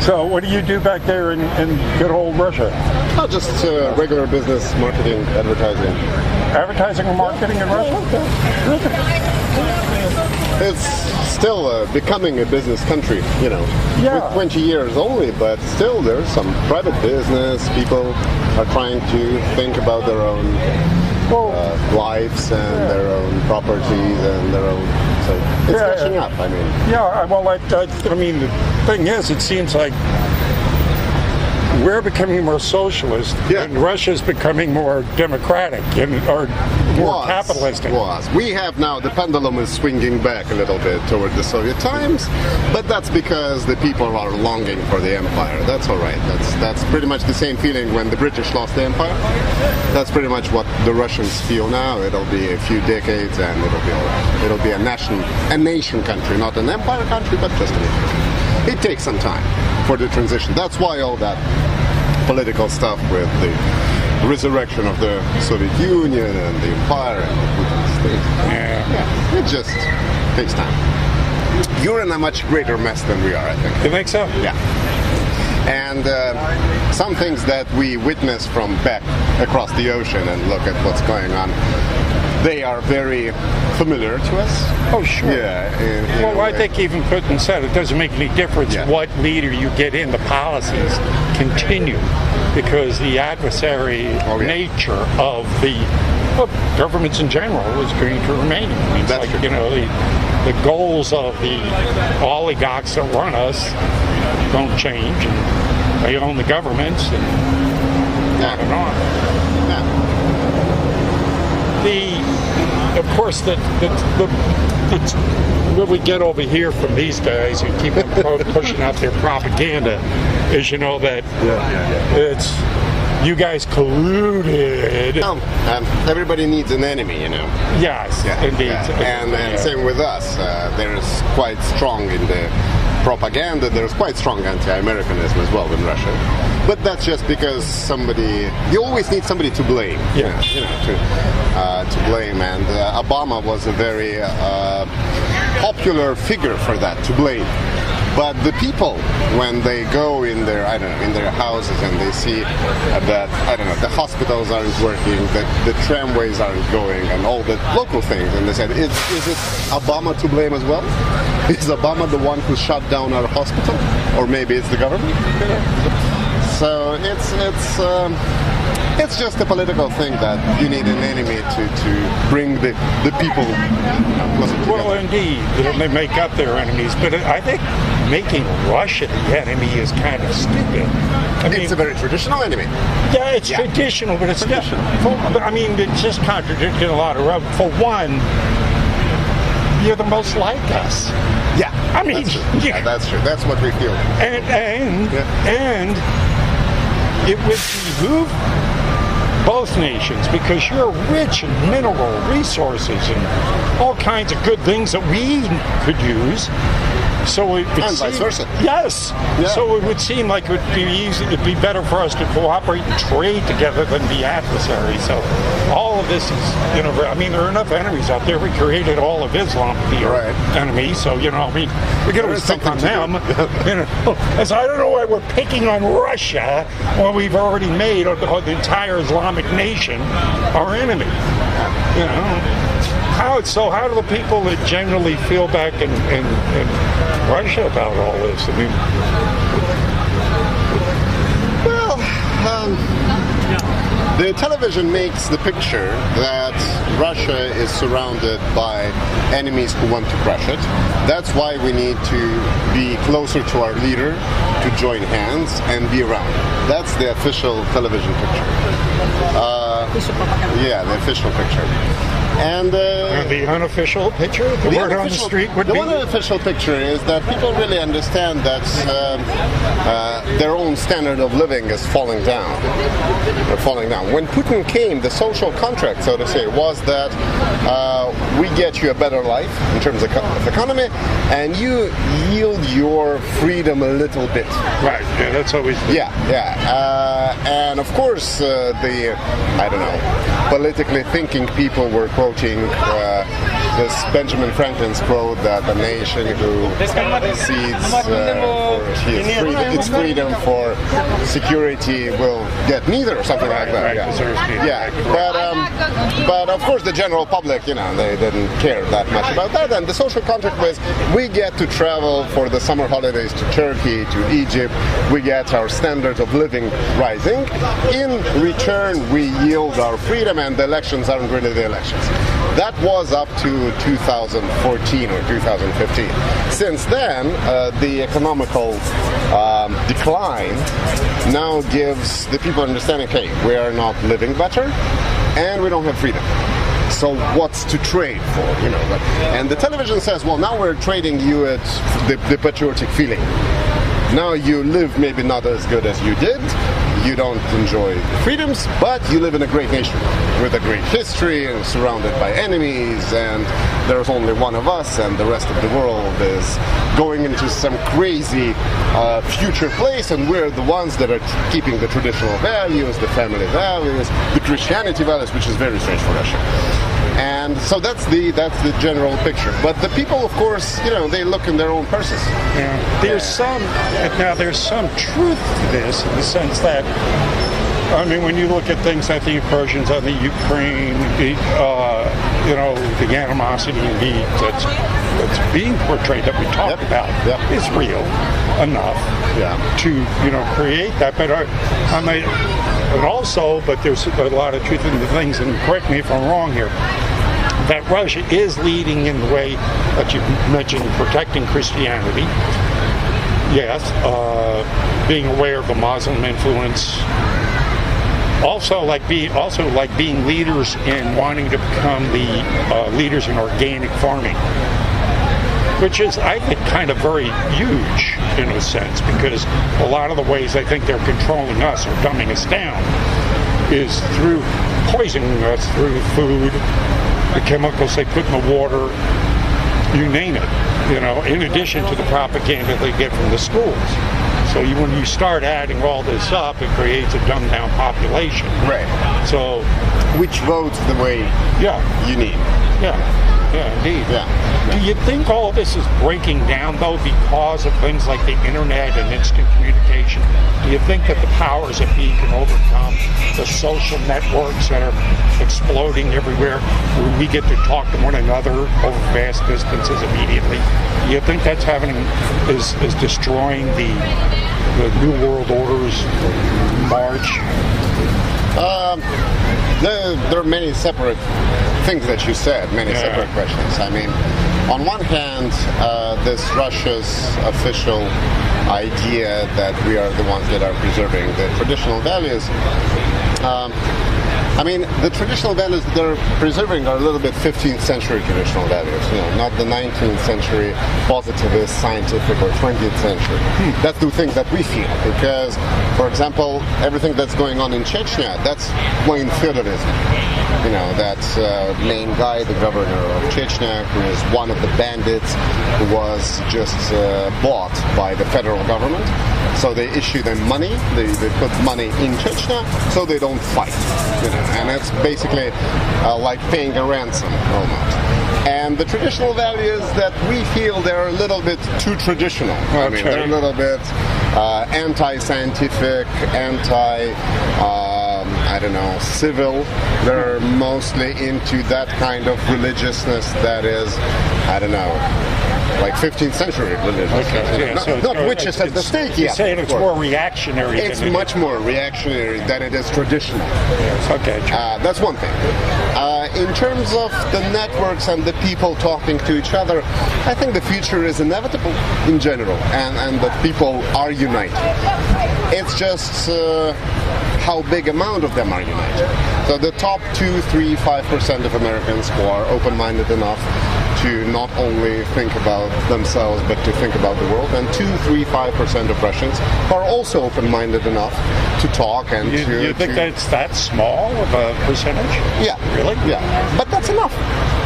So what do you do back there in good old Russia? Not just regular business, marketing, advertising. Advertising and marketing in Russia? It's still becoming a business country, you know. Yeah. With 20 years only, but still there's some private business. People are trying to think about their own lives and their own properties and their own. So it's catching up. I mean. Yeah. Well, I mean, the thing is, it seems like we're becoming more socialist, and Russia's becoming more democratic or more capitalistic. We have now, the pendulum is swinging back a little bit toward the Soviet times, but that's because the people are longing for the empire. That's all right. That's pretty much the same feeling when the British lost the empire. That's pretty much what the Russians feel now. It'll be a few decades and it'll be all right. It'll be a nation country, not an empire country, but just a nation country. It takes some time for the transition. That's why all that political stuff with the resurrection of the Soviet Union and the empire and the Putin state. It just takes time. You're in a much greater mess than we are, I think. You think so? Yeah. And some things that we witness from back across the ocean and look at what's going on, they are very familiar to us. Oh, sure. Yeah. Well, I think even Putin said it doesn't make any difference what leader you get in. The policies continue because the adversary nature of the governments in general is going to remain. I mean, it's like, you know, the goals of the oligarchs that run us don't change, and they own the governments, and on and on. Of course, what we get over here from these guys who keep on pushing out their propaganda is, you know, that it's you guys colluded. Everybody needs an enemy, you know. Yes, indeed. Yeah. And same with us. There's quite strong in the propaganda. There's quite strong anti-Americanism as well in Russia. But that's just because you always need somebody to blame. Yeah. You know, to blame. And Obama was a very popular figure for that, to blame. But the people, when they go in their houses and they see that, the hospitals aren't working, that the tramways aren't going, and all the local things, and they said, is it Obama to blame as well? Is Obama the one who shut down our hospital? Or maybe it's the government? So it's just a political thing that you need an enemy to bring the people closer together. Well, indeed, they make up their enemies, but I think making Russia the enemy is kind of stupid. I mean, it's a very traditional enemy. Yeah, it's traditional, but it's traditional. I mean, it's just contradicting a lot of. For one, you're the most like us. Yeah, I mean, that's true. Yeah, that's true. That's what we feel. And it would behoove both nations, because you're rich in mineral resources and all kinds of good things that we could use. So it would vice versa. Yes. Yeah. So it would seem like it would be easy. It'd be better for us to cooperate and trade together than be adversaries. So all of this is, you know, I mean, there are enough enemies out there. We created all of Islam to be our enemy. So, you know, I mean, we can always pick on them. You know, so I don't know why we're picking on Russia when we've already made the entire Islamic nation our enemy. You know. How do the people that generally feel back in Russia about all this? I mean, the television makes the picture that Russia is surrounded by enemies who want to crush it. That's why we need to be closer to our leader, to join hands and be around. That's the official television picture. The official picture. And the unofficial picture? The word on the street would be? The unofficial picture is that people really understand that their own standard of living is falling down. They're falling down. When Putin came, the social contract, so to say, was that we get you a better life in terms of economy, and you yield your freedom a little bit. Right, yeah, that's always... And of course, politically thinking people were quoting this Benjamin Franklin's quote that a nation who cedes its freedom for security will get neither, or something like that. But of course the general public, they didn't care that much about that. And the social contract was, we get to travel for the summer holidays to Turkey, to Egypt. We get our standards of living rising. In return, we yield our freedom, and the elections aren't really the elections. That was up to 2014 or 2015. Since then, the economical decline now gives the people understanding, hey, we are not living better, and we don't have freedom. So what's to trade for? And the television says, well, now we're trading you at the patriotic feeling. Now you live maybe not as good as you did. You don't enjoy freedoms, but you live in a great nation with a great history and surrounded by enemies, and there's only one of us, and the rest of the world is going into some crazy future place, and we're the ones that are keeping the traditional values, the family values, the Christianity values, which is very strange for Russia. And so that's the general picture. But the people, of course, they look in their own purses. Yeah. There's some truth to this, in the sense that, when you look at things like the incursions on the Ukraine, the animosity indeed that's being portrayed that we talked about is real enough to create that. But there's a lot of truth in the things, and correct me if I'm wrong here, that Russia is leading in the way that you mentioned, protecting Christianity. Yes, being aware of the Muslim influence. Also, being leaders in wanting to become the leaders in organic farming, which is, I think, kind of very huge in a sense, because a lot of the ways I think they're controlling us or dumbing us down is through poisoning us through food, the chemicals they put in the water, you name it, in addition to the propaganda they get from the schools. So when you start adding all this up, it creates a dumbed down population. Right. So, which votes the way you need. Yeah, indeed. Yeah. Do you think all this is breaking down, though, because of things like the internet and instant communication? Do you think that the powers that be can overcome the social networks that are exploding everywhere, where we get to talk to one another over vast distances immediately? Do you think that's is destroying the New World Order's march? There are many separate things that you said, many separate questions. On one hand, this Russia's official idea that we are the ones that are preserving the traditional values. The traditional values that they're preserving are a little bit 15th century traditional values, not the 19th century positivist, scientific, or 20th century. That's the thing that we feel, because, for example, everything that's going on in Chechnya, that's plain feudalism. That's main guy, the governor of Chechnya, who is one of the bandits who was just bought by the federal government. So they issue them money, they put money in Chechnya, so they don't fight. And it's basically like paying a ransom, almost. And the traditional values that we feel they're a little bit too traditional. They're a little bit anti-scientific, civil. They're mostly into that kind of religiousness that is, like 15th century religion. Not witches at the stake yet. You're saying it's more reactionary. It's much more reactionary than it is traditional. Yes, okay. That's one thing. In terms of the networks and the people talking to each other, I think the future is inevitable in general, and that people are united. It's just how big amount of them are united. So the top 2, 3, 5% of Americans who are open-minded enough to not only think about themselves but to think about the world, and 2, 3, 5% of Russians are also open-minded enough to talk and You think that's that small of a percentage? Yeah. Really? Yeah. But that's enough.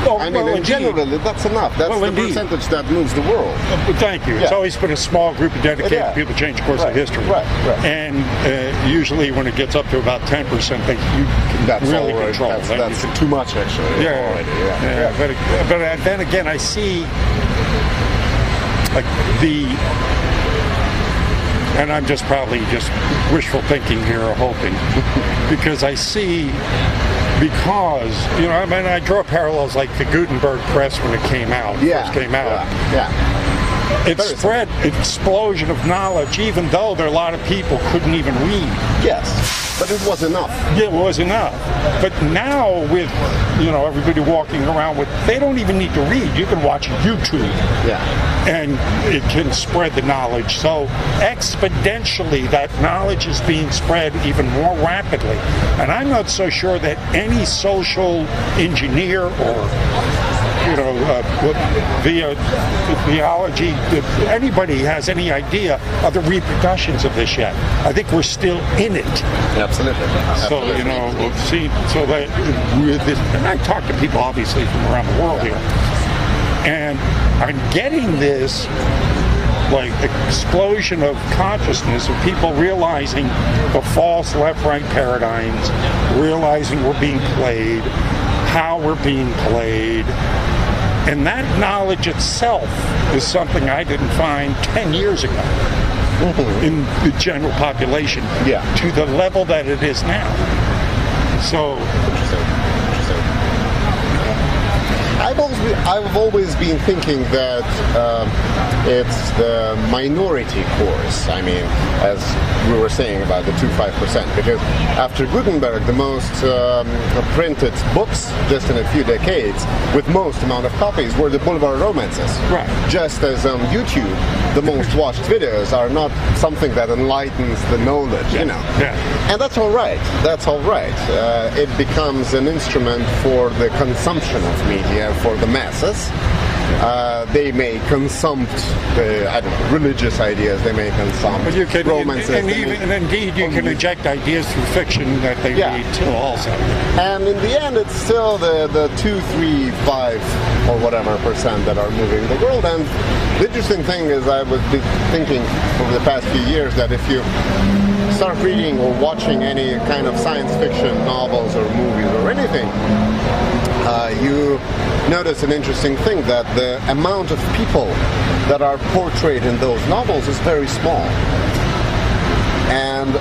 Oh, I mean, in general, that's enough. That's the percentage that moves the world. Thank you. It's always been a small group of dedicated people change the course of history. Right. And usually when it gets up to about 10%, you can really control. That's too much, actually. Yeah. But then again, I see like and I'm just probably just wishful thinking here or hoping, because I see, I mean, I draw parallels like the Gutenberg press when it first came out. It spread an explosion of knowledge, even though there are a lot of people couldn't even read. Yes, but it was enough. Yeah, it was enough. But now with, everybody walking around they don't even need to read. You can watch YouTube. Yeah. And it can spread the knowledge. So exponentially, that knowledge is being spread even more rapidly. And I'm not so sure that any social engineer or theology, anybody has any idea of the repercussions of this yet. I think we're still in it. Absolutely. So, we'll see. So that with this, and I talk to people obviously from around the world here, and I'm getting this like explosion of consciousness of people realizing the false left-right paradigms, realizing we're being played, how we're being played. And that knowledge itself is something I didn't find 10 years ago in the general population to the level that it is now. So, I've always been thinking that it's the minority course. I mean, as we were saying about the 2-5%, because after Gutenberg, the most printed books just in a few decades with most amount of copies were the boulevard romances. Right. Just as on YouTube, the most watched videos are not something that enlightens the knowledge, Yeah. And that's all right. That's all right. It becomes an instrument for the consumption of media for the masses. They may consume, religious ideas. They may consume romances. And indeed, you can inject ideas through fiction that they read too also. And in the end, it's still the 2, 3, 5, or whatever percent that are moving the world. And the interesting thing is I was thinking over the past few years that if you start reading or watching any kind of science fiction novels or movies or anything, you notice an interesting thing, that the amount of people that are portrayed in those novels is very small. And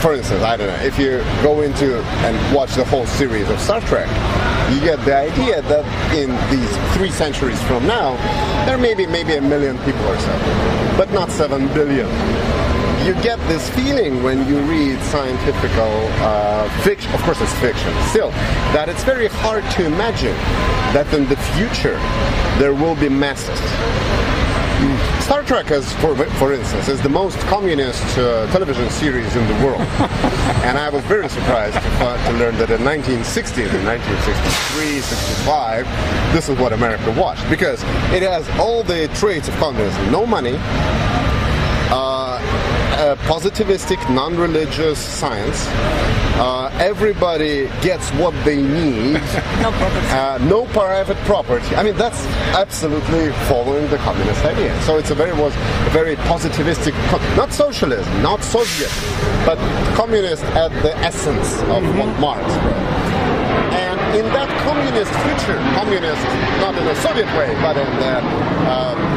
for instance, I don't know, if you go into and watch the whole series of Star Trek, you get the idea that in these 3 centuries from now, there may be maybe 1 million people or so, but not 7 billion. You get this feeling when you read scientific fiction, of course it's fiction, still, that it's very hard to imagine that in the future there will be masses. Star Trek, for instance, is the most communist television series in the world. And I was very surprised to learn that in 1960s, in 1963, 65, this is what America watched. Because it has all the traits of communism. No money, positivistic, non-religious science. Everybody gets what they need. No private property. I mean, that's absolutely following the communist idea. So it's was a very positivistic, not socialism, not Soviet, but communist at the essence of what Marx wrote. And in that communist future, communist not in a Soviet way, but in the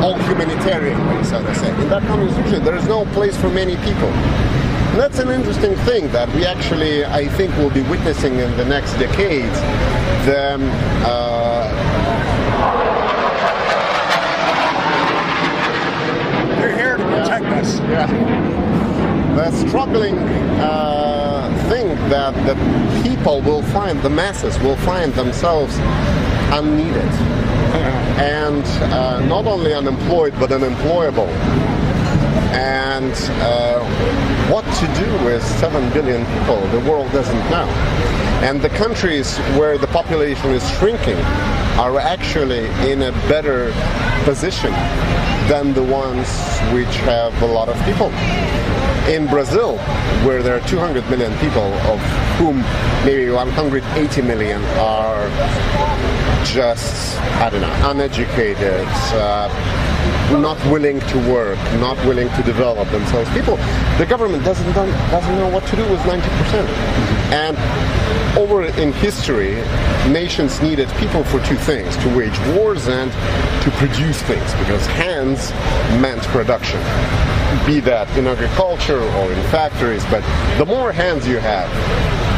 all humanitarian way, so to say, in that communist future, there is no place for many people. And that's an interesting thing that we actually, I think, will be witnessing in the next decades. You're here to protect us. Yeah. The struggling thing that the people will find, the masses will find themselves unneeded. And not only unemployed, but unemployable. And what to do with 7 billion people, the world doesn't know. And the countries where the population is shrinking are actually in a better position than the ones which have a lot of people. In Brazil, where there are 200 million people, of whom maybe 180 million are just, I don't know, uneducated, not willing to work, not willing to develop themselves. The government doesn't know what to do with 90%. And over in history, nations needed people for two things: to wage wars and to produce things, because hands meant production. Be that in agriculture or in factories, but the more hands you have,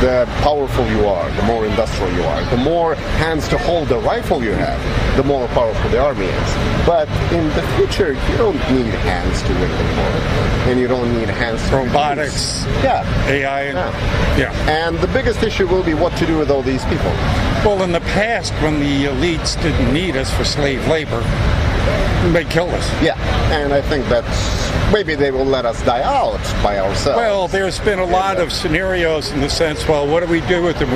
the powerful you are, the more industrial you are. The more hands to hold the rifle you have, the more powerful the army is. But in the future, you don't need hands to win anymore. And you don't need hands to robotics, AI. And the biggest issue will be what to do with all these people. Well, in the past, when the elites didn't need us for slave labor, they killed us. Yeah, and I think that maybe they will let us die out by ourselves. Well, there's been a lot of scenarios in the sense, well, what do we do with them?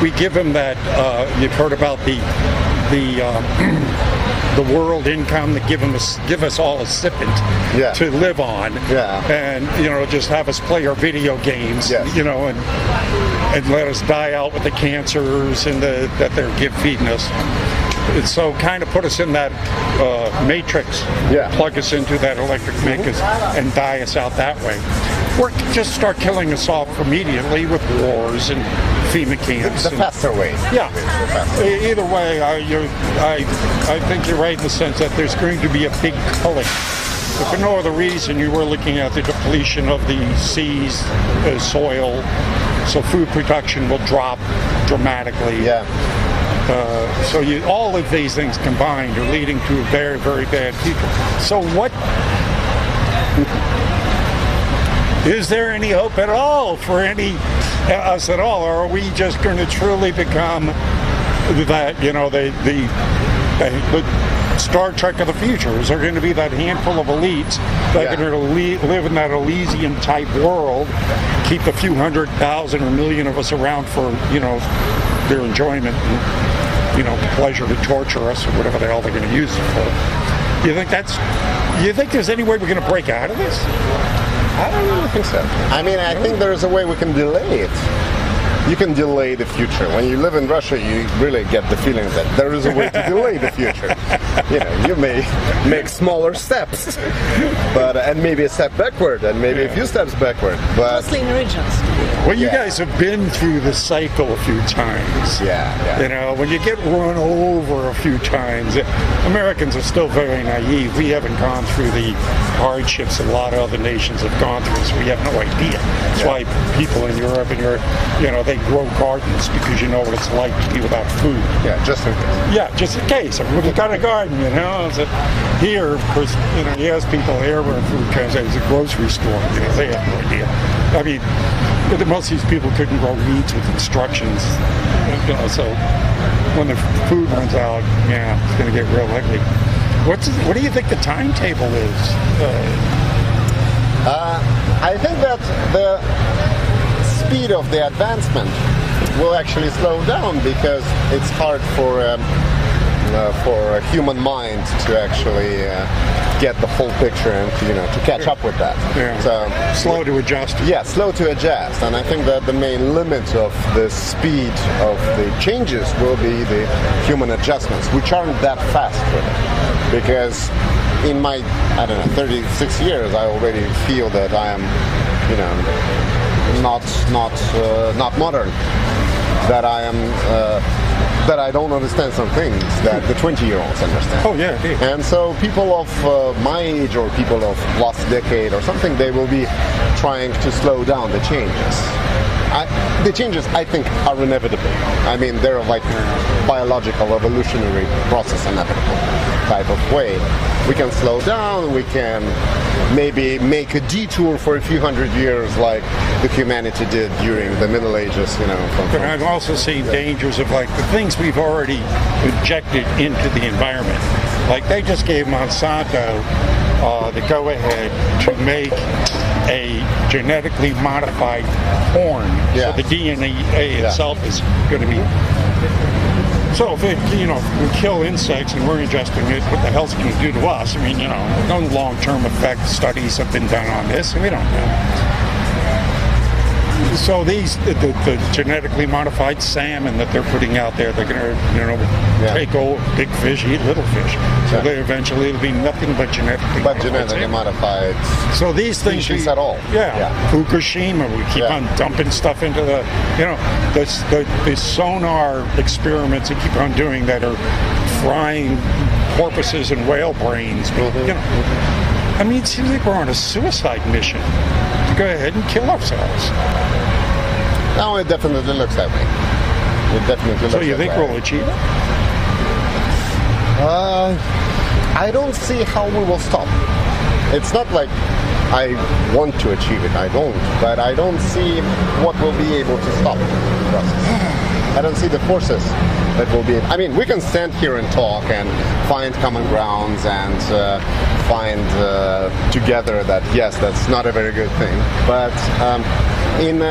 We give them that, you've heard about the world income, that give us all a stipend to live on, and just have us play our video games, and let us die out with the cancers and that they're feeding us. And so kind of put us in that matrix, plug us into that electric matrix and die us out that way. Or just start killing us off immediately with wars and FEMA camps. The faster way. Yeah. Either way, I think you're right in the sense that there's going to be a big culling. If for no other reason, you were looking at the depletion of the seas, soil, so food production will drop dramatically. So all of these things combined are leading to a very, very bad future. So is there any hope at all for us at all? Or are we just going to truly become that, the Star Trek of the future? Is there going to be that handful of elites that are going to live in that Elysium-type world, keep a few 100,000 or million of us around for, their enjoyment and, pleasure to torture us or whatever the hell they're going to use it for? You think there's any way we're going to break out of this? I don't really think so. I mean, I think there's a way we can delay it. You can delay the future. When you live in Russia, you really get the feeling that there is a way to delay the future. You may make smaller steps, and maybe a step backward, and maybe a few steps backward. But mostly in regions. Well, you guys have been through the cycle a few times. When you get run over a few times, Americans are still very naive. We haven't gone through the hardships a lot of other nations have gone through, so we have no idea. That's why people in Europe they grow gardens, because you know what it's like to be without food. Just in case. Just in case. I mean, we've got a garden, So here, of course, you ask people here where food comes out, it's a grocery store. They have no idea. I mean, most of these people couldn't grow weeds with instructions. So when the food runs out, it's going to get real ugly. What do you think the timetable is? I think that the speed of the advancement will actually slow down, because it's hard for a human mind to actually get the full picture and to catch up with that. So slow to adjust. Slow to adjust. And I think that the main limit of the speed of the changes will be the human adjustments, which aren't that fast really. Because in my 36 years, I already feel that I am not modern, that I am that I don't understand some things that the 20-year-olds understand. And so people of my age, or people of last decade or something, they will be trying to slow down the changes. The changes, I think, are inevitable. I mean, they're like biological evolutionary process, inevitable type of way. We can slow down, we can maybe make a detour for a few hundred years like the humanity did during the Middle Ages, But I've also seen dangers of the things we've already injected into the environment. Like they just gave Monsanto the go-ahead to make a genetically modified corn. So the DNA itself is going to be... So if it, we kill insects and we're ingesting it, what the hell's it going to do to us? I mean, no long-term effect studies have been done on this, and we don't know. So the genetically modified salmon that they're putting out there, they're going to take old big fish, eat little fish. So they eventually it'll be nothing but genetically modified. So these things at all. Fukushima, we keep on dumping stuff into the sonar experiments they keep on doing that are frying porpoises and whale brains. I mean, it seems like we're on a suicide mission to go ahead and kill ourselves. No, it definitely looks that way. It definitely looks that way. So you think we'll achieve it? I don't see how we will stop. It's not like I want to achieve it. I don't. But I don't see what will be able to stop the process. I don't see the forces that will be... I mean, we can stand here and talk and find common grounds and find together that, yes, that's not a very good thing. But in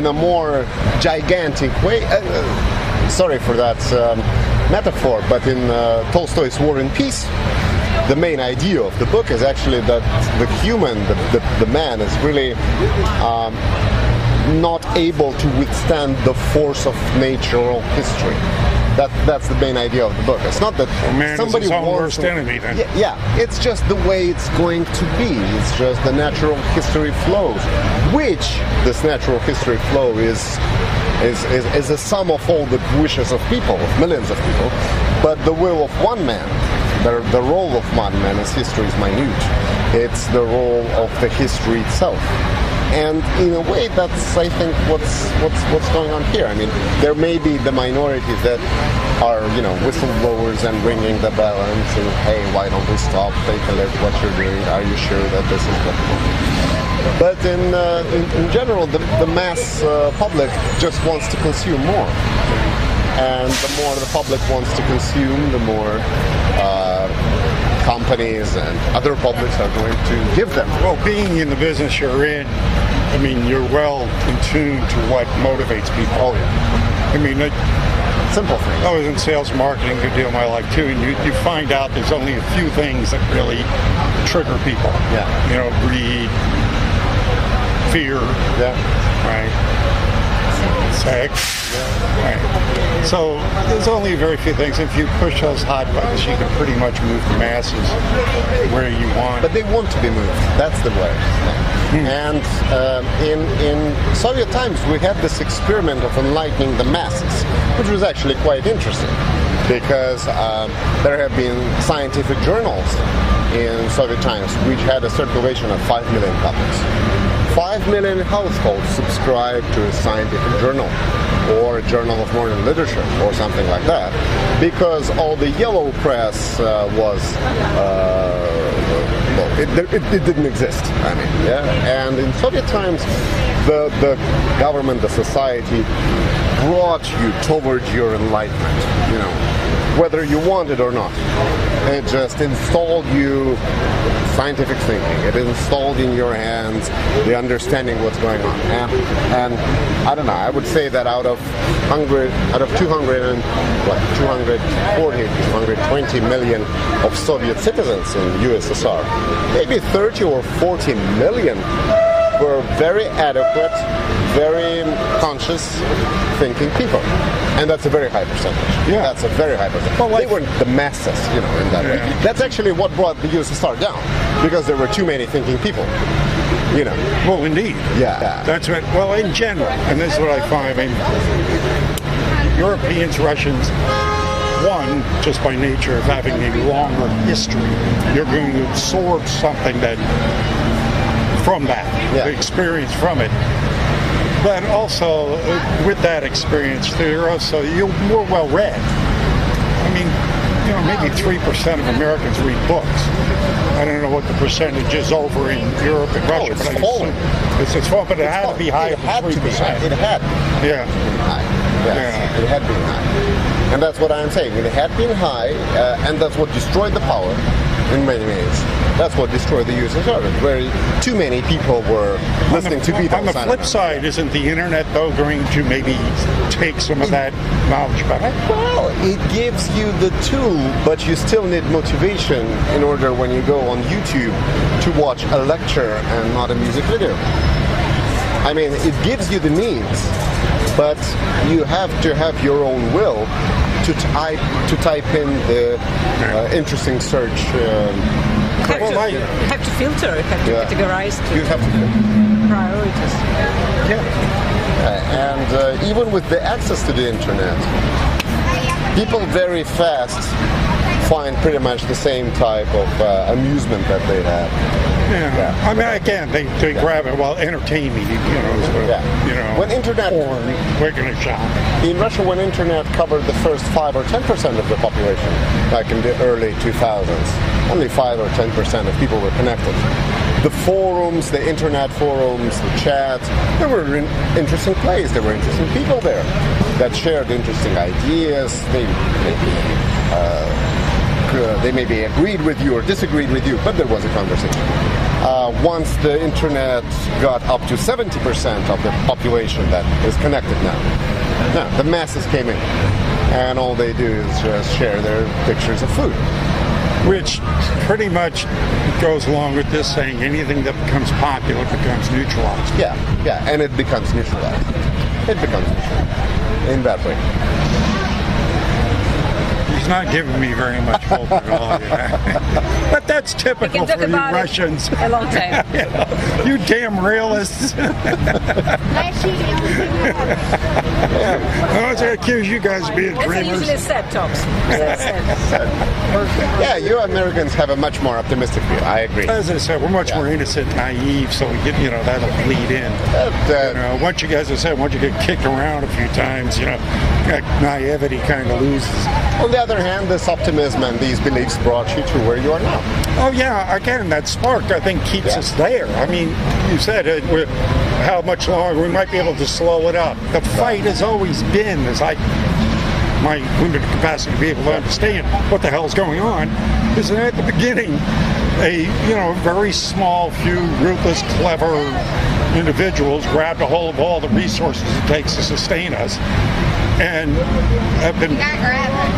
a more gigantic way... sorry for that metaphor, but in Tolstoy's War and Peace, the main idea of the book is actually that the human, the man, is really... not able to withstand the force of natural history. That's the main idea of the book. It's not that somebody is his own wants worst enemy. Then. Yeah, it's just the way it's going to be. It's just the natural history flows, which this natural history flow is a sum of all the wishes of people, of millions of people. But the will of one man, the role of one man in history is minute. It's the role of the history itself. And in a way, that's, I think, what's going on here. I mean, there may be the minorities that are, whistleblowers and ringing the bell and saying, hey, why don't we stop? Take a look what you're doing. Are you sure that this is what you want? But in general, the mass public just wants to consume more. And the more the public wants to consume, the more companies and other publics are going to give them. Well, being in the business you're in, I mean, you're well in tune to what motivates people. Oh, yeah. I mean, simple things. I was in sales marketing a good deal of my life, too, and you find out there's only a few things that really trigger people. Yeah. Greed, fear, right? Sex. Right. So there's only very few things. If you push those hot buttons, you can pretty much move the masses where you want. But they want to be moved. That's the way. And in Soviet times, we had this experiment of enlightening the masses, which was actually quite interesting, because there have been scientific journals in Soviet times which had a circulation of 5 million copies. 5 million households subscribe to a scientific journal or a journal of modern literature or something like that, because all the yellow press it didn't exist. I mean, and in Soviet times, the government, the society brought you towards your enlightenment, whether you want it or not. It just installed you scientific thinking. It installed in your hands the understanding what's going on. And I don't know, I would say that out of 220 million of Soviet citizens in USSR, maybe 30 or 40 million were very adequate, very conscious thinking people. And that's a very high percentage. Yeah. That's a very high percentage. Well, they weren't the masses, in that way. That's actually what brought the USSR down, because there were too many thinking people, Well, indeed. Yeah. That's what, well, in general, and this is what I find, I mean, Europeans, Russians, one, just by nature of having a longer history, you're going to absorb something from that, the experience from it. But also, with that experience, you're more well-read. I mean, maybe 3% of Americans read books. I don't know what the percentage is over in Europe and Russia. It's fallen. It's fallen, but it had to be higher than 3%. It had. Yeah. High. Yes, it had been high. And that's what I'm saying. It had been high, and that's what destroyed the power in many ways. That's what destroyed the USSR, where too many people were listening to Beatles. On the flip side, isn't the internet, though, going to maybe take some of that knowledge back? Well, it gives you the tool, but you still need motivation in order, when you go on YouTube, to watch a lecture and not a music video. I mean, it gives you the means, but you have to have your own will to type in the interesting search. You have to filter, you have to categorize, you have to priorities. Yeah. And even with the access to the internet, people very fast find pretty much the same type of amusement that they have. Yeah. I mean, again, they grab it while entertaining, When internet, porn, we're going to shop. In Russia, when internet covered the first 5 or 10% of the population, back in the early 2000s, only 5 or 10% of people were connected. The forums, the internet forums, the chats, they were an interesting place. There were interesting people there that shared interesting ideas. They maybe agreed with you or disagreed with you, but there was a conversation. Once the internet got up to 70% of the population that is connected now, the masses came in, and all they do is just share their pictures of food. Which pretty much goes along with this saying anything that becomes popular becomes neutralized. Yeah, and it becomes neutralized. It becomes neutralized in that way. He's not giving me very much hope at all. But that's typical for you Russians. A long time. You damn realists. I was going to accuse you guys of being dreamers. That's usually sad talks. Yeah, you Americans have a much more optimistic view. I agree. As I said, we're much more innocent, naive, so we get, that'll bleed in. Once you guys have said, once you get kicked around a few times, that naivety kind of loses. On the other hand, this optimism and these beliefs brought you to where you are now. Oh yeah, again, that spark I think keeps us there. I mean, you said how much longer we might be able to slow it up. The fight has always been, as my limited capacity to be able to understand what the hell is going on, is that at the beginning, a very small few ruthless, clever individuals grabbed a hold of all the resources it takes to sustain us, and have been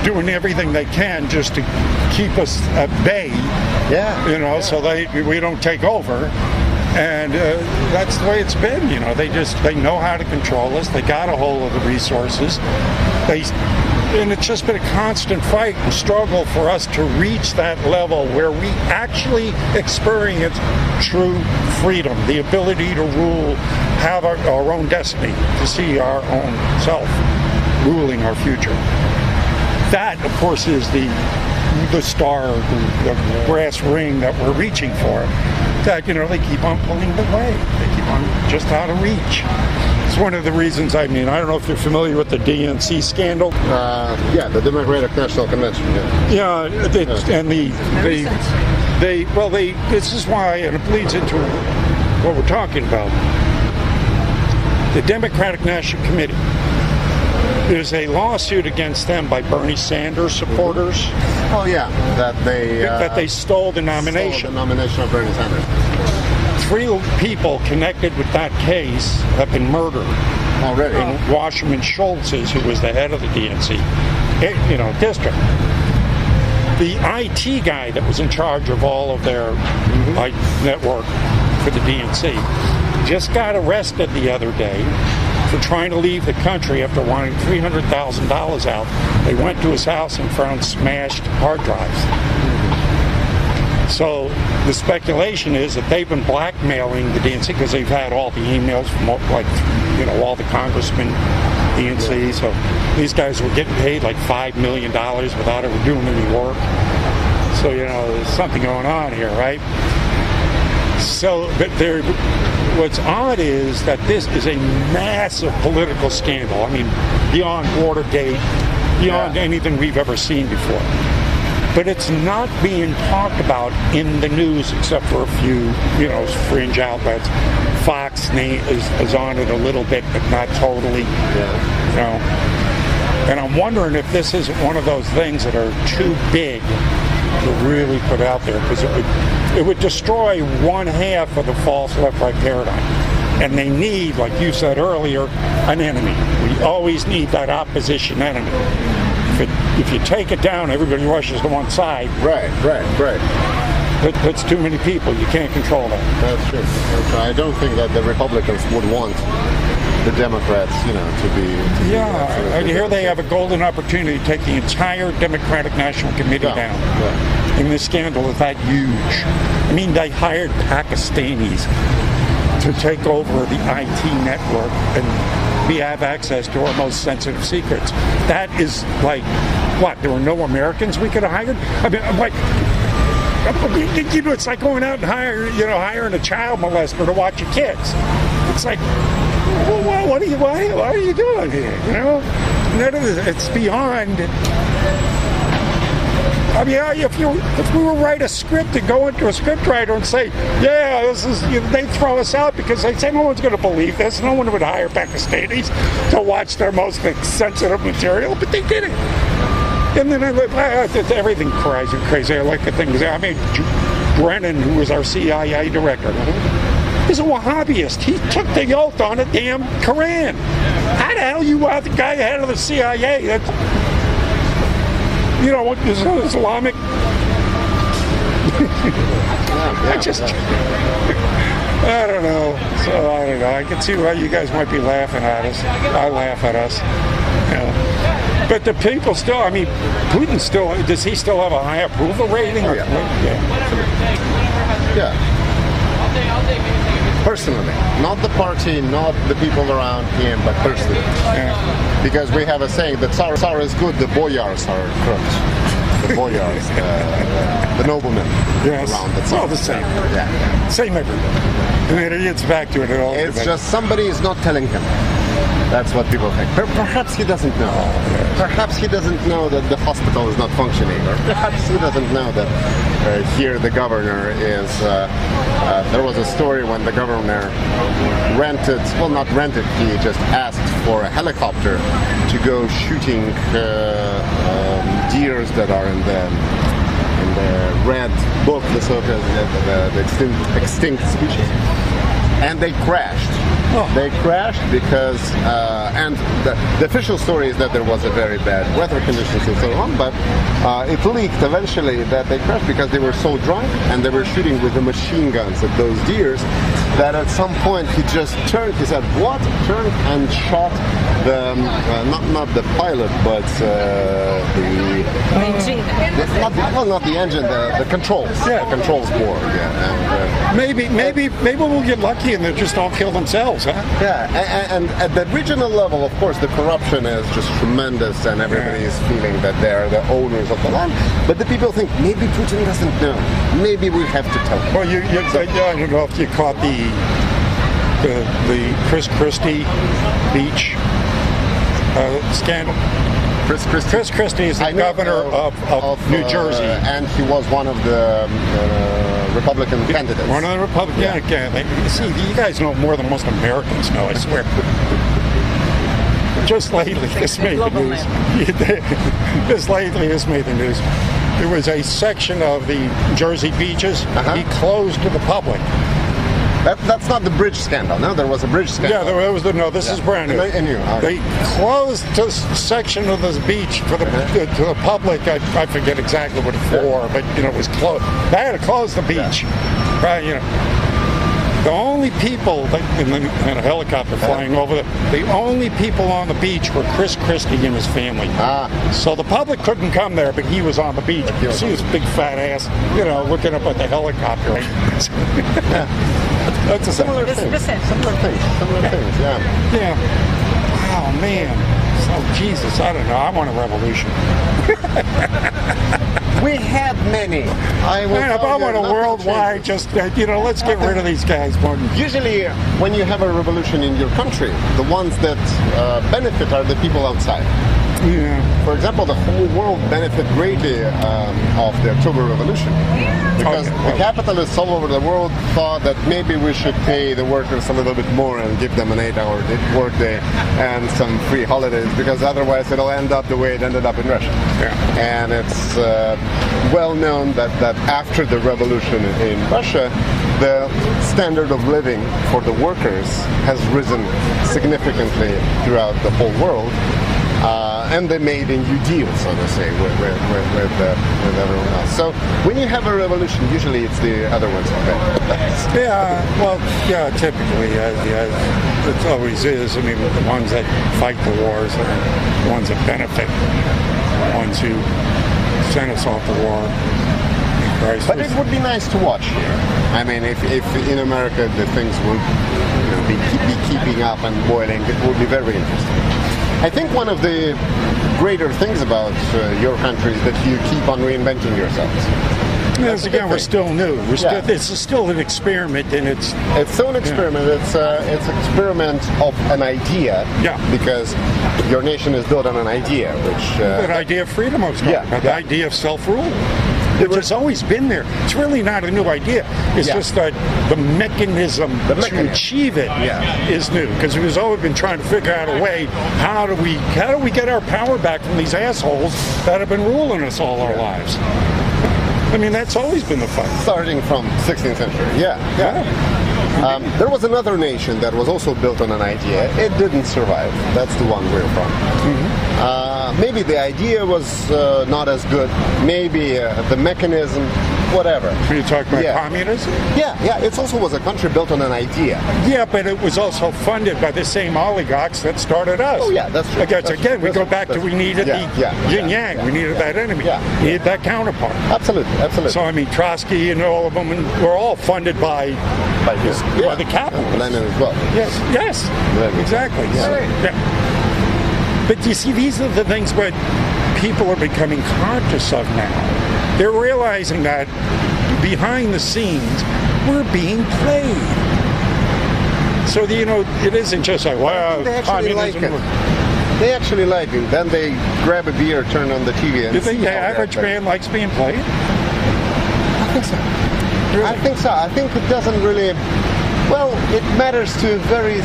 doing everything they can just to keep us at bay. So we don't take over. And that's the way it's been. They know how to control us. They got a hold of the resources. And it's just been a constant fight and struggle for us to reach that level where we actually experience true freedom, the ability to rule, have our own destiny, to see our own self ruling our future. That, of course, is the star, the brass ring that we're reaching for. That, they keep on pulling away. They keep on just out of reach. It's one of the reasons, I don't know if you're familiar with the DNC scandal. The Democratic National Convention. This is why, and it bleeds into what we're talking about. The Democratic National Committee. There's a lawsuit against them by Bernie Sanders supporters. Oh yeah, that they stole the nomination. Stole the nomination of Bernie Sanders. 3 people connected with that case have been murdered already. And Wasserman Schultz, who was the head of the DNC, district. The IT guy that was in charge of all of their network for the DNC just got arrested the other day for trying to leave the country after wanting $300,000 out. They went to his house and found smashed hard drives. So the speculation is that they've been blackmailing the DNC because they've had all the emails from all the congressmen, DNC. So these guys were getting paid like $5 million without ever doing any work. So there's something going on here, right? So, what's odd is that this is a massive political scandal. Beyond Watergate, beyond anything we've ever seen before. But it's not being talked about in the news except for a few, fringe outlets. Fox is on it a little bit, but not totally. And I'm wondering if this isn't one of those things that are too big to really put out there, because it would destroy one half of the false left-right paradigm. And they need, like you said earlier, an enemy. We always need that opposition enemy. If you take it down, everybody rushes to one side. Right. That's too many people. You can't control that. That's true. I don't think that the Republicans would want the Democrats, to be. Yeah, I hear they have a golden opportunity to take the entire Democratic National Committee down. Yeah. And this scandal is that huge. I mean, they hired Pakistanis to take over the IT network and we have access to our most sensitive secrets. That is like, what, there were no Americans we could have hired? I mean, like, it's like going out and hiring a child molester to watch your kids. It's like, well, why are you doing here? None of this, it's beyond. I mean, if we were write a script and go into a scriptwriter and say, yeah, this is, they throw us out because they say no one's going to believe this. No one would hire Pakistanis to watch their most sensitive material, but they did it. And then everything crazy. I like the things. I mean, Brennan, who was our CIA director, is a Wahhabist. He took the oath on a damn Quran. How the hell you want the guy head of the CIA? That's, what is Islamic? I don't know. So I don't know. I can see why you guys might be laughing at us. I laugh at us. But the people still, I mean, Putin still, does he still have a high approval rating? Oh, yeah. Personally, not the party, not the people around him, but personally. Yeah. Because we have a saying that Tsar is good, the boyars are corrupt. The boyars, the noblemen around the Tsar. Well, the same. Yeah. Same everywhere. And then it gets back to it all. It's just somebody is not telling him. That's what people think. Perhaps he doesn't know. Perhaps he doesn't know that the hospital is not functioning. Or perhaps he doesn't know that here the governor is... there was a story when the governor not rented, he just asked for a helicopter to go shooting deers that are in the red book, the extinct species. And they crashed. They crashed because, and the official story is that there was a very bad weather conditions and so on, but it leaked eventually that they crashed because they were so drunk and they were shooting with the machine guns at those deers that at some point he just turned, he said, what? Turned and shot the, not the pilot, but the engine. Not the engine, the controls. Yeah, the controls board. Yeah. And, maybe we'll get lucky and they'll just all kill themselves, huh? Yeah, and at the regional level, of course, the corruption is just tremendous and everybody is feeling that they're the owners of the land. But the people think, maybe Putin doesn't know. Maybe we have to tell him. Well, I don't know if you caught the Chris Christie beach scandal. Chris Christie is the governor of New Jersey. And he was one of the Republican candidates. One of the Republican candidates. See, you guys know more than most Americans know, I swear. Just lately, this made the news. Just lately, this made the news. There was a section of the Jersey beaches he closed to the public. That's not the bridge scandal. No, there was a bridge scandal. Yeah, there was this is brand new. They closed this section of this beach for the to the public. I forget exactly what for, but it was closed. They had to close the beach, right? The only people and a helicopter flying over the only people on the beach were Chris Christie and his family. So the public couldn't come there, but he was on the beach. You see his big fat ass, looking up at the helicopter. That's a similar thing. Similar things, yeah. Yeah. Oh, man. So, Jesus, I don't know. I want a revolution. We had many. I want a worldwide, just, let's get rid of these guys. Usually, when you have a revolution in your country, the ones that benefit are the people outside. Yeah. For example, the whole world benefited greatly of the October Revolution because the capitalists all over the world thought that maybe we should pay the workers a little bit more and give them an 8-hour work day and some free holidays because otherwise it'll end up the way it ended up in Russia. Yeah. And it's well known that after the revolution in Russia, the standard of living for the workers has risen significantly throughout the whole world. And they made a new deal, so to say, with everyone else. So when you have a revolution, usually it's the other ones who benefit. Typically, it always is. I mean, the ones that fight the wars are the ones that benefit, the ones who sent us off to war. But it would be nice to watch here. I mean, if in America the things would be keeping up and boiling, it would be very interesting. I think one of the greater things about your country is that you keep on reinventing yourselves. Yes, again, we're still new. It's still an experiment, and it's still an experiment. It's an experiment of an idea. Yeah. Because your nation is built on an idea, which an idea of freedom. I was talking about the idea of self-rule, which has always been there. It's really not a new idea. It's just that the mechanism to achieve it is new, because we've always been trying to figure out a way how do we get our power back from these assholes that have been ruling us all our lives. I mean, that's always been the fight. Starting from 16th century, there was another nation that was also built on an idea. It didn't survive. That's the one we're from. Maybe the idea was not as good. Maybe the mechanism, whatever. Are you talking about communism? Yeah. It also was a country built on an idea. Yeah, but it was also funded by the same oligarchs that started us. Oh, yeah, that's true. Again, we go back to we needed the yin-yang. We needed that enemy. We needed that counterpart. Absolutely. So, I mean, Trotsky and all of them were all funded by the capital. Lenin as well. Yes. Exactly. But you see, these are the things where people are becoming conscious of now. They're realizing that behind the scenes, we're being played. So, it isn't just like, wow, they actually like it. They actually like it. Then they grab a beer, turn on the TV, and you think the average man likes being played? I think so. Really? I think so. I think it doesn't really... Well, it matters to a very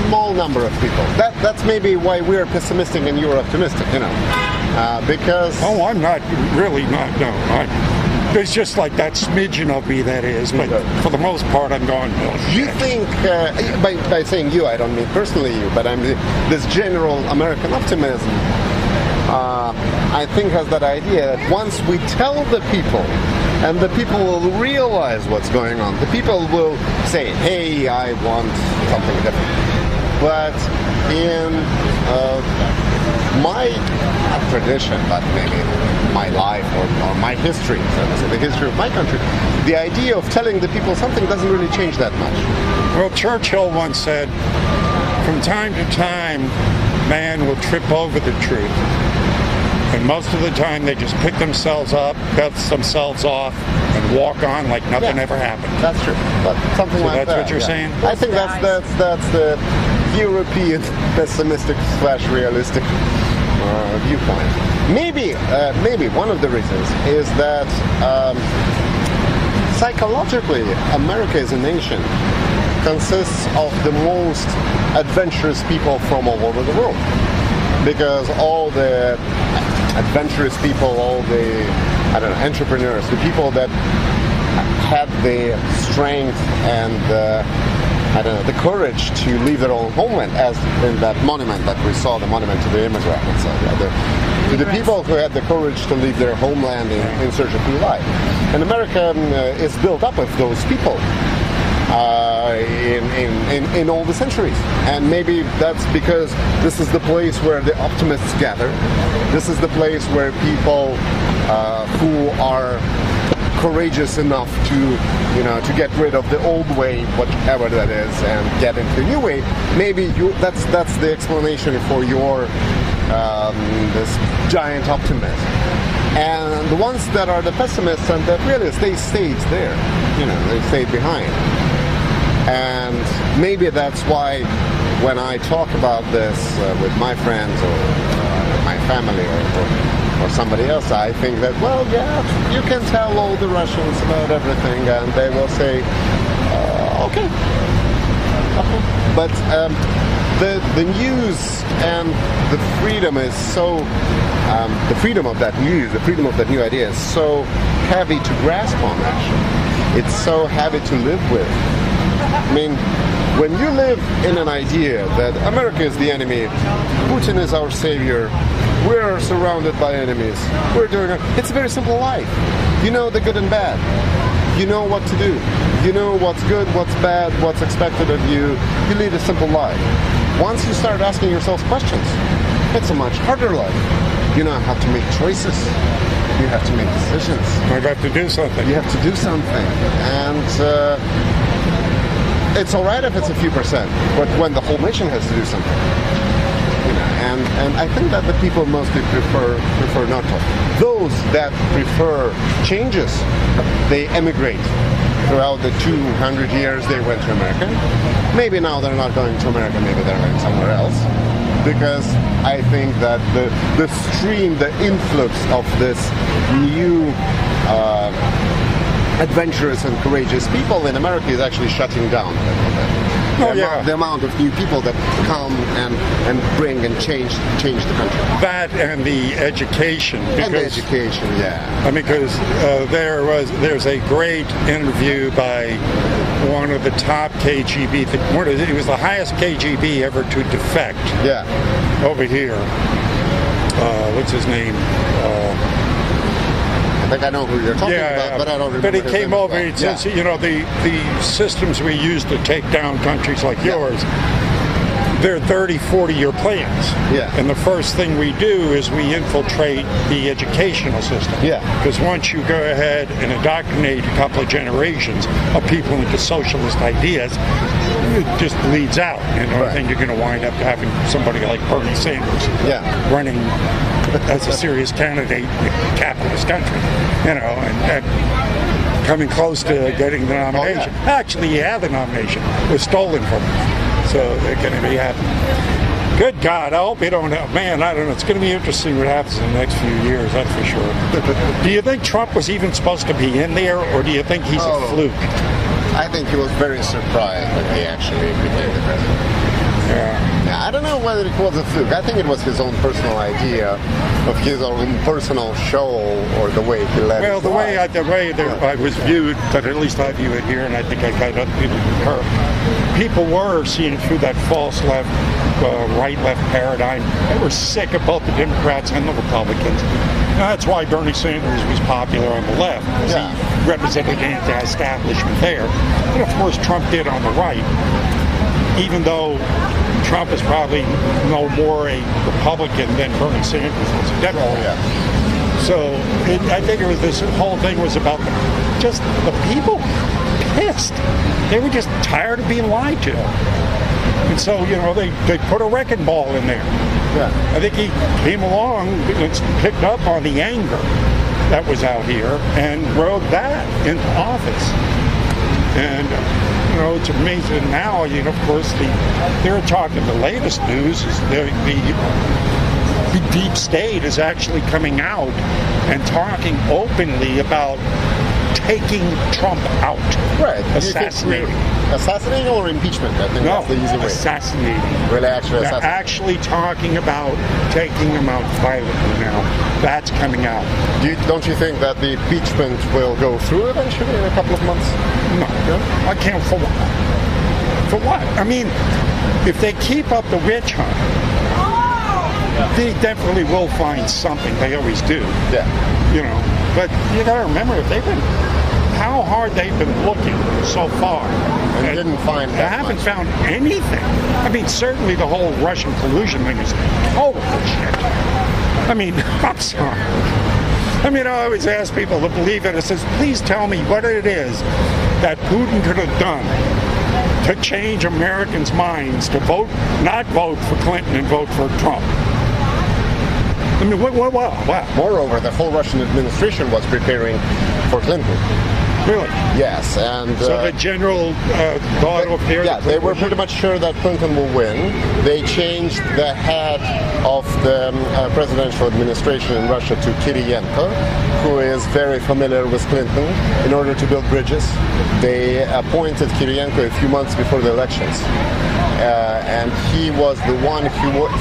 small number of people. That's maybe why we're pessimistic and you're optimistic, because... Oh, I'm not, really not, no. There's just like that smidgen of me that is, but for the most part I'm going, You think, by saying you, I don't mean personally you, but I'm this general American optimism, I think has that idea that once we tell the people, and the people will realize what's going on, the people will say, hey, I want something different. But in my tradition, but maybe my life or my history, so the history of my country, the idea of telling the people something doesn't really change that much. Well, Churchill once said, from time to time, man will trip over the truth. And most of the time, they just pick themselves up, dust themselves off, and walk on like nothing ever happened. That's true. But something like that. That's what you're saying? I think that's the European pessimistic/realistic viewpoint. Maybe one of the reasons is that psychologically, America as a nation consists of the most adventurous people from all over the world. Because all the adventurous people, all the, entrepreneurs, the people that had the strength and the courage to leave their own homeland, as in that monument that we saw, the monument to the immigrant, to the people who had the courage to leave their homeland in search of new life. And America is built up of those people. In all the centuries. And maybe that's because this is the place where the optimists gather. This is the place where people who are courageous enough to get rid of the old way, whatever that is, and get into the new way. Maybe that's the explanation for your this giant optimism. And the ones that are the pessimists and the realists, they stayed there. They stayed behind. And maybe that's why when I talk about this with my friends or my family or somebody else, I think that, you can tell all the Russians about everything and they will say, okay. But the news and the freedom is so, the freedom of that news, the freedom of that new idea is so heavy to grasp on, actually. It's so heavy to live with. I mean, When you live in an idea that America is the enemy, Putin is our savior, we're surrounded by enemies, it's a very simple life. You know the good and bad. You know what to do. You know what's good, what's bad, what's expected of you. You lead a simple life. Once you start asking yourself questions, it's a much harder life. You now have to make choices. You have to make decisions. You have to do something. You have to do something. And it's all right if it's a few percent, but when the whole nation has to do something. And I think that the people mostly prefer not to. Those that prefer changes, they emigrate. Throughout the 200 years they went to America. Maybe now they're not going to America, maybe they're going somewhere else. Because I think that the stream, the influx of this new adventurous and courageous people in America is actually shutting down a little bit. The amount of new people that come and bring and change the country. That and the education. And the education, yeah. I mean, because there's a great interview by one of the top KGB. He was the highest KGB ever to defect. Yeah. Over here. What's his name? I think I know who you're talking about, but I don't remember. But he came over and says, you know, the systems we use to take down countries like yours, they're 30, 40-year plans. Yeah. And the first thing we do is we infiltrate the educational system. Yeah. Because once you go ahead and indoctrinate a couple of generations of people into socialist ideas, it just bleeds out. And I think you're going to wind up having somebody like Bernie Sanders running as a serious candidate in a capitalist country, you know, and coming close to getting the nomination. Actually, he had the nomination. It was stolen from him. So they're going to be happy. Good God, I hope you don't have, man, I don't know. It's going to be interesting what happens in the next few years, that's for sure. Do you think Trump was even supposed to be in there, or do you think he's a fluke? I think he was very surprised that he actually became the president. Yeah, I don't know whether it was a fluke. I think it was his own personal idea of his own personal show, or the way he led. Well, the way I was viewed, but at least I view it here, and I think I got other people to concur. People were seeing through that false left, right-left paradigm. They were sick of both the Democrats and the Republicans. And that's why Bernie Sanders was popular on the left. He represented anti-establishment there. And of course, Trump did on the right. Even though Trump is probably no more a Republican than Bernie Sanders was a Democrat. So I think this whole thing was about just the people pissed. They were just tired of being lied to. And so, you know, they put a wrecking ball in there. Yeah. I think he came along and picked up on the anger that was out here and rode that into office. And you know, it's amazing now. You know, of course, they're talking. The latest news is the deep state is actually coming out and talking openly about taking Trump out. Right. Assassinating. Assassinating or impeachment? I think that's the easy way. Assassinating. Really, actually assassinating. They're actually talking about taking him out violently now. That's coming out. Don't you think that the impeachment will go through eventually in a couple of months? No. I can't. For what? For what? I mean, if they keep up the witch hunt, they definitely will find something. They always do. Yeah. You know, but you got to remember, if they've been, how hard they've been looking so far. And didn't find that They haven't found anything. I mean, certainly the whole Russian collusion thing is total shit. I mean, I'm sorry. I mean, I always ask people to believe it. It says, please tell me what it is that Putin could have done to change Americans' minds to vote, not vote for Clinton and vote for Trump. I mean, what? Moreover, the whole Russian administration was preparing for Clinton. Really? Yes, and so the general thought of here. Yeah, they were pretty much sure that Clinton will win. They changed the head of the presidential administration in Russia to Kiriyenko, who is very familiar with Clinton, in order to build bridges. They appointed Kiriyenko a few months before the elections. and he was the one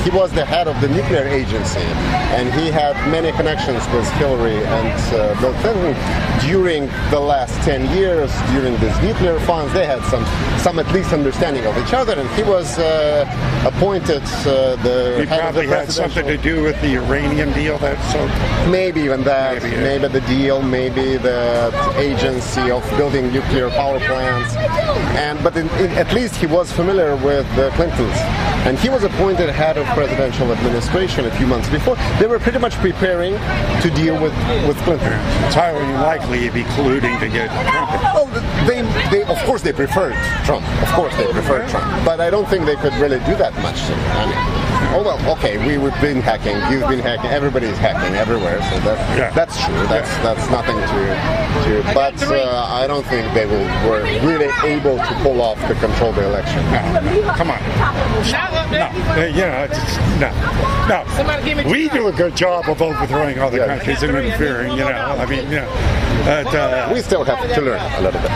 he was the head of the nuclear agency, and he had many connections with Hillary and Bill Clinton during the last 10 years. During these nuclear funds, they had some at least understanding of each other, and he was appointed the He head probably of the had something to do with the uranium deal. Maybe even that, maybe the deal, maybe the agency of building nuclear power plants, but at least he was familiar with the Clintons, and he was appointed head of presidential administration a few months before. They were pretty much preparing to deal with Clinton. It's highly unlikely he'd be colluding to get Trump. Oh, they of course they preferred Trump. Of course they preferred Trump, but I don't think they could really do that much. I mean, oh well, okay, we've been hacking, you've been hacking, everybody's hacking everywhere, so that's true. That's nothing to. But I don't think they were really able to pull off to control the election. No, come on. No. We do a good job of overthrowing other countries and interfering. We still have to learn a little bit.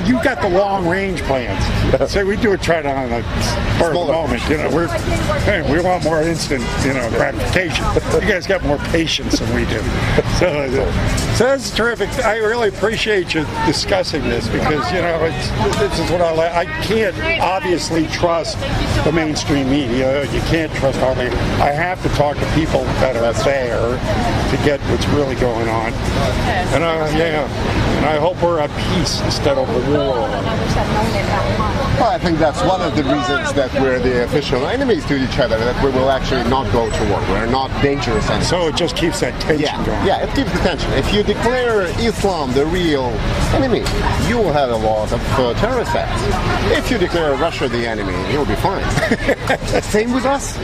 You got the long-range plans. So we do it try to on a spur of the moment. We want more instant, gratification. You guys got more patience than we do. So that's terrific. I really appreciate you discussing this because this is what I like. I can't obviously trust the mainstream media. You can't trust our media. I have to talk to people that are there to get what's really going on. And I hope we're at peace instead of a war. Well, I think that's one of the reasons that we're the official enemies to each other, that we will actually not go to war. We're not dangerous enemies. So it just keeps that tension going. Yeah, it keeps the tension. If you declare Islam the real enemy, you will have a lot of terrorist acts. If you declare Russia the enemy, you'll be fine. Same with us.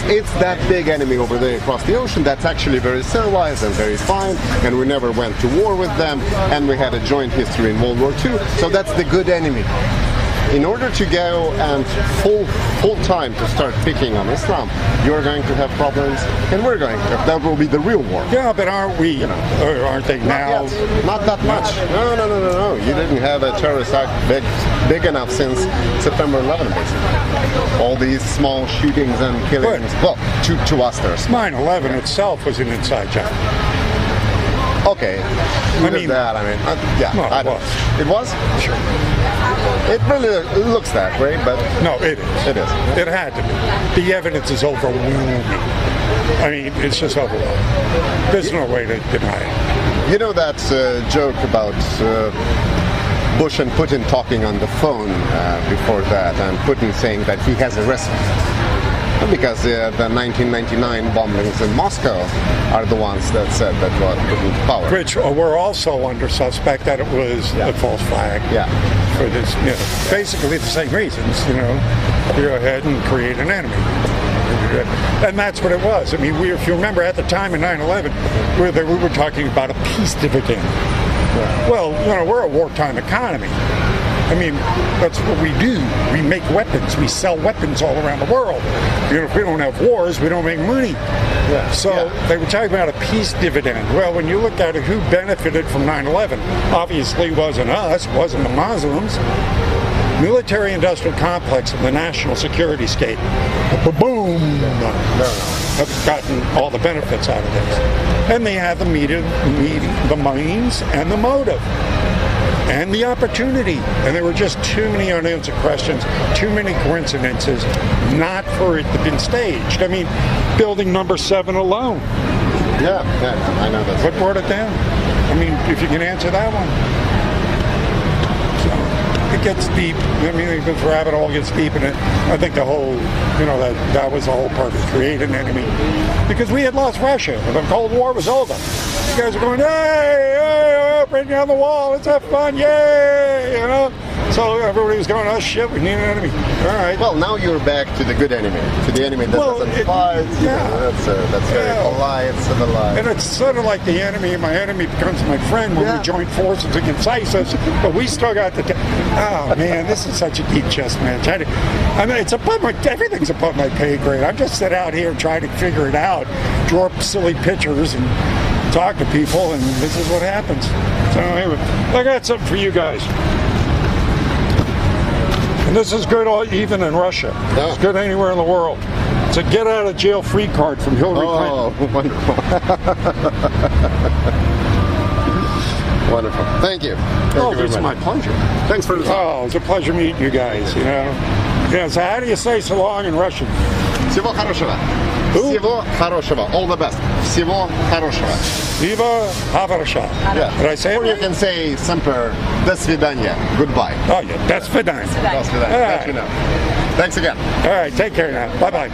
It's that big enemy over there across the ocean that's actually very civilized and very fine, and we never went to war with them, and we had a joint history in World War II. So that's the good enemy. In order to go and full time to start picking on Islam, you're going to have problems, and we're going to have. That will be the real war. Yeah, but aren't we? Aren't they now? Not that much. No. You didn't have a terrorist act big enough since September 11, basically. All these small shootings and killings. Well, to us, they're small. 9/11 itself was an inside job. Okay. It was. It was? Sure. It really looks that way, but... No, it is. It is. It had to be. The evidence is overwhelming. I mean, it's just overwhelming. There's no way to deny it. You know that joke about Bush and Putin talking on the phone before that, and Putin saying that he has a recipe? Because the 1999 bombings in Moscow are the ones that said that brought Putin to power. Which were also under suspect that it was a false flag. Yeah. For this, basically the same reasons. Go ahead and create an enemy. And that's what it was. I mean, if you remember at the time in 9/11, we were talking about a peace dividend. Yeah. Well, we're a wartime economy. I mean, that's what we do. We make weapons. We sell weapons all around the world. If we don't have wars, we don't make money. Yeah. So they were talking about a peace dividend. Well, when you look at it, who benefited from 9/11? Obviously wasn't us, wasn't the Muslims. Military-industrial complex of the national security state. Boom! Have gotten all the benefits out of this. And they have the means and the motive. And the opportunity. And there were just too many unanswered questions, too many coincidences, not for it to have been staged. I mean, building number 7 alone. Yeah, I know that. What brought it down? I mean, if you can answer that one. So, it gets deep. I mean, this rabbit hole gets deep in it. I think the whole, that was the whole purpose, create an enemy. Because we had lost Russia. The Cold War was over. You guys are going, hey, bring down the wall, let's have fun, yay, So everybody was going, oh shit, we need an enemy. All right. Well, now you're back to the good enemy, to the enemy that doesn't fight. That's very polite, civilized. And it's sort of like the enemy, my enemy becomes my friend when we join forces against ISIS, but we still got the... Oh man, this is such a deep chess match. I mean, everything's above my pay grade. I'm just sit out here trying to figure it out, draw up silly pictures and talk to people, and this is what happens. So anyway, I got something for you guys. And this is good even in Russia. Yeah. It's good anywhere in the world. It's a get out of jail free card from Hillary Clinton. Oh, wonderful. Wonderful. Thank you. Thank you very It's much. my pleasure. Thanks for the time. Oh, it's a pleasure meeting you guys, you know. Yeah, so how do you say so long in Russian? Всего хорошего. Всего хорошего. All the best. Всего хорошего. Viva Havarasha. Yeah. Did I say it Or you right? can say semper до свидания. Goodbye. Oh, yeah, that's fine. До свидания. All Thank you now. Thanks again. All right, take care now. Bye-bye.